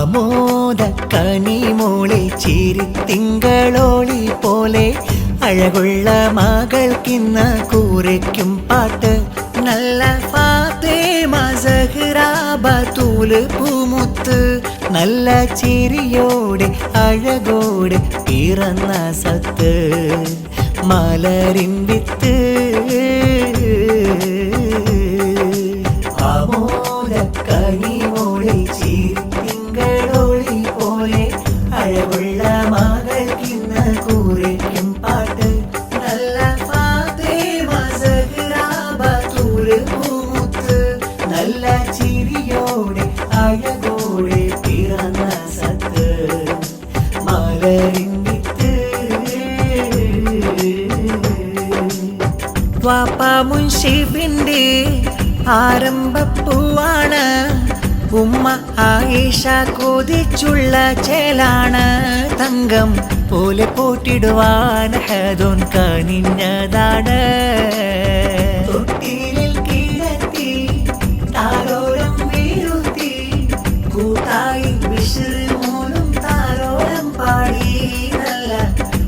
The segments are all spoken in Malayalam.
ആമോദ കനിമോളെ ചിരിത്തിങ്കളോളി പോലെ അഴകുള്ള മകൾക്കിന്ന് കൂരയ്ക്കും പാട്ട് നല്ല ഫാത്തിമ സഹ്റ ബത്തൂല് പൂമുത്ത് നല്ല ചിരിയോടെ അഴകോടെ പിറന്ന സത്ത് മലരിൻ വിത്ത് ആമോദ കനിമോളെ ചിരിത്തിങ്കളോളി പോലെ അഴകുള്ള മകൾക്കിന്ന് കൂരയ്ക്കും പാട്ട് നല്ല ഫാത്തിമ സഹ്റ ബത്തൂല് പൂമുത്ത് നല്ല ചിരിയോടെ അഴകോടെ പിറന്ന സത്ത് മലരിൻ വിത്ത് വാപ്പ മുൻഷിബിന്റെ ആരംഭപ്പൂവാണ് ഉമ്മ ആയിഷ കൊതിച്ചുള്ള ചേലാണ് തങ്കം പോലെ പോറ്റിടുവാൻ ഹദോൻ കനിഞ്ഞതാണ് തൊട്ടിലിൽ കിടത്തി താരോളം വീഴുത്തി കൂട്ടായി വിശ്രമോനും താരോളം പാടി നല്ല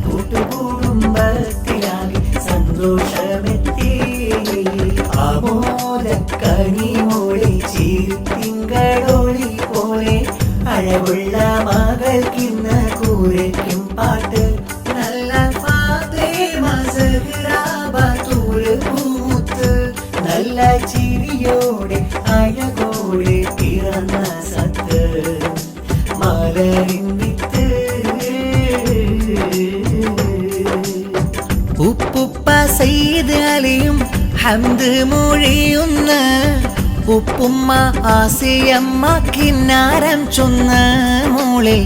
കൂട്ടുകുടുംബത്തിലാകെ സന്തോഷമെത്തി ആമോദ കനിമോളെ ചിരിത്തിങ്കളോളി പോലെ അഴകുള്ള മകൾക്കിന്ന് കൂരയ്ക്കും പാട്ട് നല്ല ഫാത്തിമ സഹ്റ ബത്തൂല് പൂമുത്ത് നല്ല ചിരിയോടെ അഴകോടെ പിറന്ന സത്ത് മലരിൻ വിത്ത് ഉപ്പുപ്പ സയ്യിദ് അലിയും ഹംദ് മൊഴിയുന്ന ഉപ്പുമ്മ ആസിയമ്മ കിന്നാരം ചൊന്ന മോളിൽ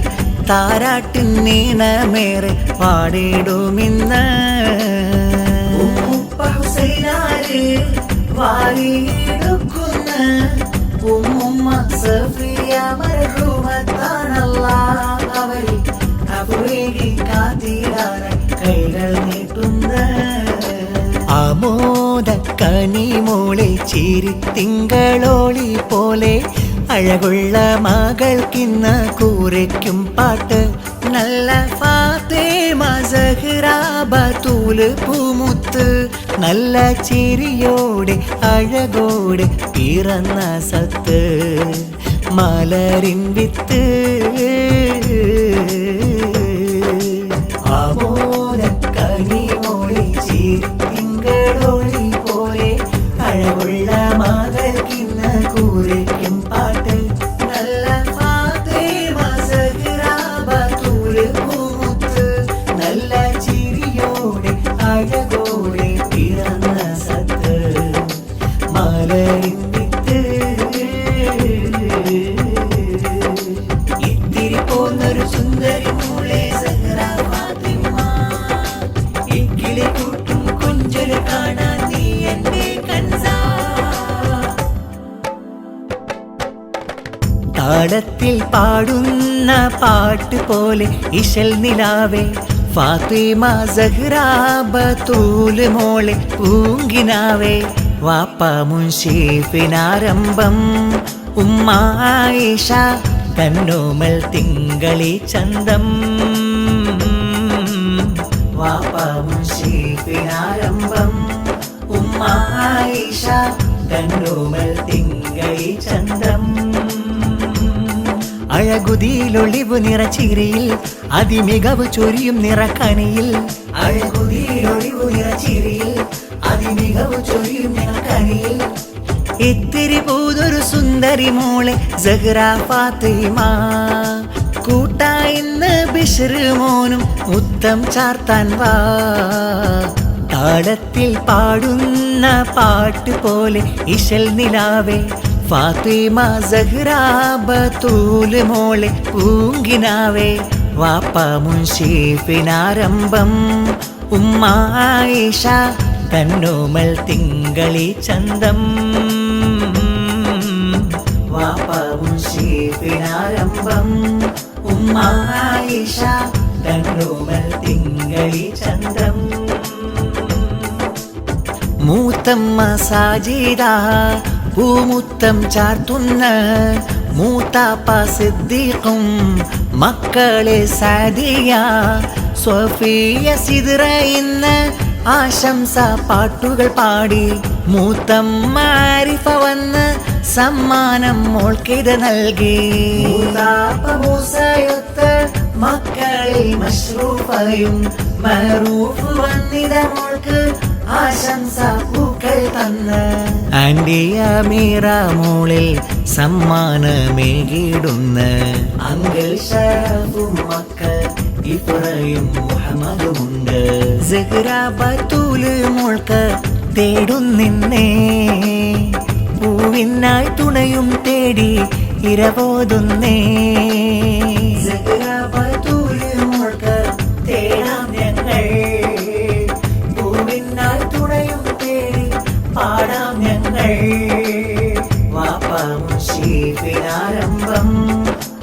താരാട്ടിൻ നീണമേറെ പാടിടുമിന്ന് ഉപ്പുപ്പ ഹുസൈനാര് വാരിയെടുക്കുന്ന ഉമ്മുമ്മ സഫിയ മർഹൂമത്താണല്ലാഹ് അവരിൽ അബുവേഗി കാത്തിരാനായി കൈകൾ നീട്ടുന്ന ആമോദ കനിമോളെ ചിരിത്തിങ്കളോളി പോലെ അഴകുള്ള മകൾക്കിന്ന് കൂരയ്ക്കും പാട്ട് നല്ല ഫാത്തിമ സഹ്റ ബത്തൂല് പൂമുത്ത് നല്ല ചിരിയോടെ അഴകോടെ പിറന്ന സത്ത് മലരിൻ വിത്ത് ആമോദ കനിമോളെ ചിരിത്തിങ്കളോളി പോലെ അഴകുള്ള മകൾക്കിന്ന് കൂരയ്ക്കും പാട്ട് നല്ല ഫാത്തിമ സഹ്റ ബത്തൂല് പൂമുത്ത് നല്ല ചിരിയോടെ അഴകോടെ പിറന്ന സത്ത് മലരിൻ വിത്ത് ഇത്തിരി പോന്നൊരു സുന്ദരി മോളെ സഹ്റ ഫാത്തിമ എങ്കിലെ കൂട്ടും കൊഞ്ചല് കാണാൻ നീ എന്റെ കൻസ താളത്തിൽ പാടുന്ന പാട്ട് പോലെ ഇശൽ നിലാവേ ഫാത്തിമ സഹ്റ ബത്തൂല് മോളെ പൂങ്കിനാവേ വാപ്പ മുൻഷിഫിനാരംഭം ഉമ്മ ആയിഷ കന്നോമൽ തിങ്കളി ചന്തം വാപ്പ മുൻഷിഫിനാരംഭം ഉമ്മ ആയിഷ കന്നോമൽ തിങ്കളി ചന്തം അഴകുതിയിലൊളിവു നിറച്ചിരിയിൽ അതിമികവ് ചൊരിയും നിറക്കണിയിൽ അഴകുതിയിലൊളിവു നിറച്ചിരിയിൽ അതിമികവ് ചൊരിയും നിറക്കണിയിൽ ഇത്തിരി പൂതൊരു സുന്ദരി മോളെ സഹ്റ ഫാത്തിമ കൂട്ടായിന്ന് ബിശ്ർ മോനും മുത്തം ചാർത്താൻ വാ താളത്തിൽ പാടുന്ന പാട്ട് പോലെ ഇശൽ നിലാവേ ഫാത്തിമ സഹ്റ ബത്തൂല് മോളെ പൂങ്കിനാവേ വാപ്പ മുൻഷിഫിനാരംഭം ഉമ്മ ആയിഷ കന്നോമൽ തിങ്കളി ചന്തം വാപ്പ മുൻഷിഫിനാരംഭം ഉമ്മ ആയിഷ കന്നോമൽ തിങ്കളി ചന്തം മൂത്തമ്മ സാജിദ പൂമുത്തം ചാർത്തുന്ന മൂത്താപ്പ സിദ്ദീഖും മക്കളെ സാദിയ സോഫിയ സിദ്റ ഇന്ന് ആശംസ പാട്ടുകൾ പാടി. മൂത്തമ്മ ആരിഫ വന്ന് സമ്മാനം മോൾക്കിത് നൽകി. മൂത്താപ്പ മൂസയൊത്ത് മക്കളിൽ മഷ്റൂഫയും മറൂഫ് വന്നിത മോൾക്ക് ആശംസ പൂക്കൾ തന്ന്. ആൻറ്റി അമീറ മോളിൽ സമ്മാനമേകിടുന്ന്. അങ്കിൾ ഷറഫും മക്കൾ ഇബ്രാഹിം മുഹമ്മദുമുണ്ട്. സഹ്റ ബത്തൂല് മോൾക്ക് തേടുന്നിന്നേ. പൂവിനായി തുണയും തേടി ഇരവോതുന്നേ. സഹ്റ ബത്തൂല് മോൾക്ക് തേടാം ഞങ്ങൾ. പൂവിനായി തുണയും തേടി പാടാം ഞങ്ങൾ. വാപ്പ മുൻഷീഫിനാരംഭം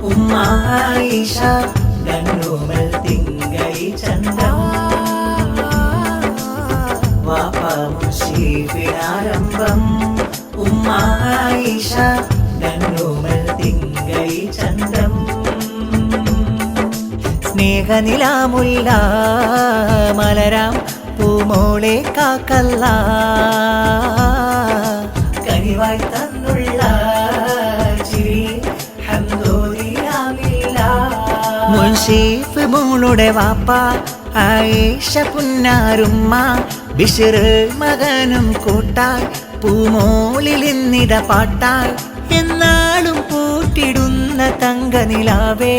ഉമ്മ ആയിഷ ഗണ്ണുമൽ തിങ്കൈ ചന്തം. വാപ്പ മുൻഷീഫിനാരംഭം ഉമ്മ ആയിഷ ഗണ്ണുമൽ തിങ്കൈ ചന്തം. സ്നേഹനിലാമുല്ല മലരാം പൂമോളെ കാക്കല്ല. കനിവായി തന്നുള്ള ചിരി ഹംദോദിയാമില്ല. മുൻഷീഫ് മോളുടെ വാപ്പ ആയിഷ പുന്നാരുമ്മ ബിശ്ർ മകനും കൂട്ടായി പൂമോളിൽ ഇന്നിത പാട്ടായി. എന്നാളും പൂട്ടിടുന്ന തങ്കനിലാവേ.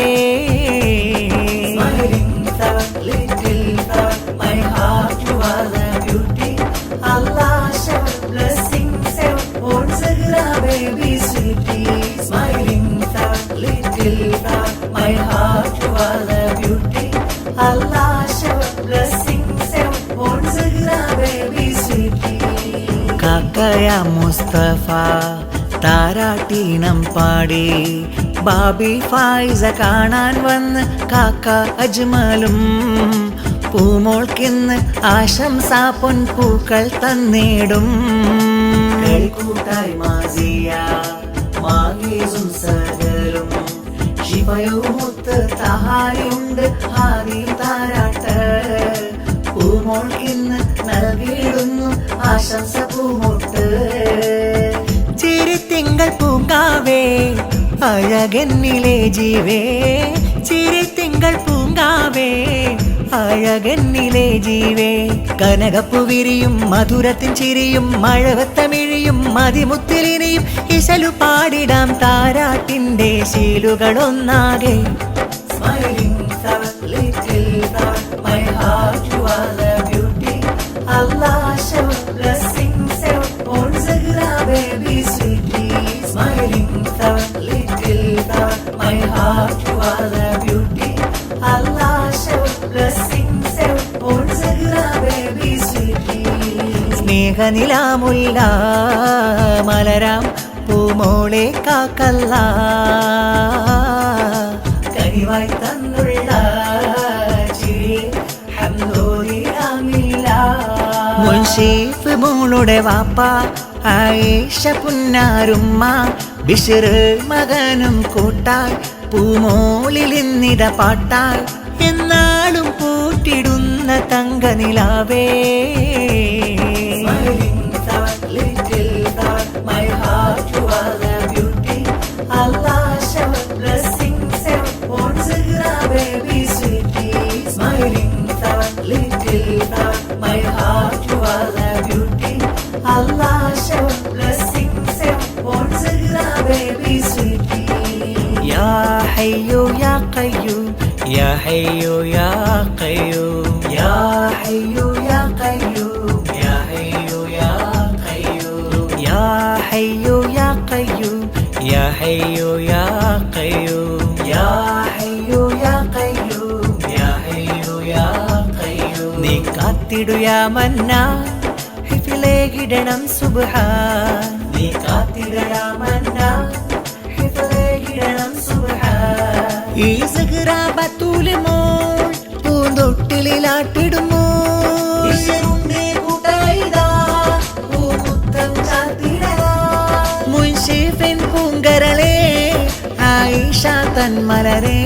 കാക്കയ മുസ്തഫ താരാട്ടീണം പാടി. ബാബി ഫായിസ കാണാൻ വന്ന് കാക്ക അജ്മലും പൂമോൾക്കിന്ന് ആശംസ പൊൻപൂക്കൾ തന്നിടും. കൂട്ടായി മാസിയ മാഗീസും സകലും ശിവയുമുത്ത് തഹാരിയുണ്ട് ഹാരി താരാട്ട്. പൂമോൾക്കിന്ന് നൽകിയിടുന്നു ആശംസ പൂമോട്ട്. ചിരിത്തിങ്കൾ പൂങ്കാവേ അഴകന്നിലെ ജീവേ. ചിരിത്തിങ്കൾ പൂങ്കാവേ അഴകന്നിലെ ജീവേ. കനകപ്പു വിരിയും മധുരത്തിൻ ചിരിയും മഴവത്തമിഴിയും മതിമുത്തിലിനിയും ഇശലു പാടിടാം താരാട്ടിൻ്റെ ശീലുകളൊന്നാകെ. സ്നേഹനിലാമുല്ല മലരാം പൂമോളെ കാക്കല്ല. കനിവായി തന്നുള്ള ചിരി ഹംദോദിയാമില്ല. മുൻഷീഫ് മോളുടെ വാപ്പ ആയിഷ പുന്നാരുമ്മ ബിശ്ർ മകനും കൂട്ടായി പൂമോളിൽ ഇന്നിത പാട്ടായി. എന്നാളും പൂട്ടിടുന്ന തങ്കനിലാവേ. Ya Hayyu Ya Qayyum Ya Hayyu Ya Qayyum Ya Hayyu Ya Qayyum Ya Hayyu Ya Qayyum Ya Hayyu Ya Qayyum Ya Hayyu Ya Qayyum Ya Hayyu Ya Qayyum Ya Hayyu Ya Qayyum. നീ കാത്തിടു യാ മന്നാൻ ഹിഫിലേകിടണം സുബ്ഹാൻ. നീ കാത്തിടു യാ മന്നാൻ ഹിഫിലേകിടണം സുബ്ഹാൻ. ഈ സഹ്റ ബത്തൂല് മോൾ പൂന്തൊട്ടിലാട്ടിടുമോ. മുൻഷീഫിൻ പൂങ്കരളേ നന്മലരേ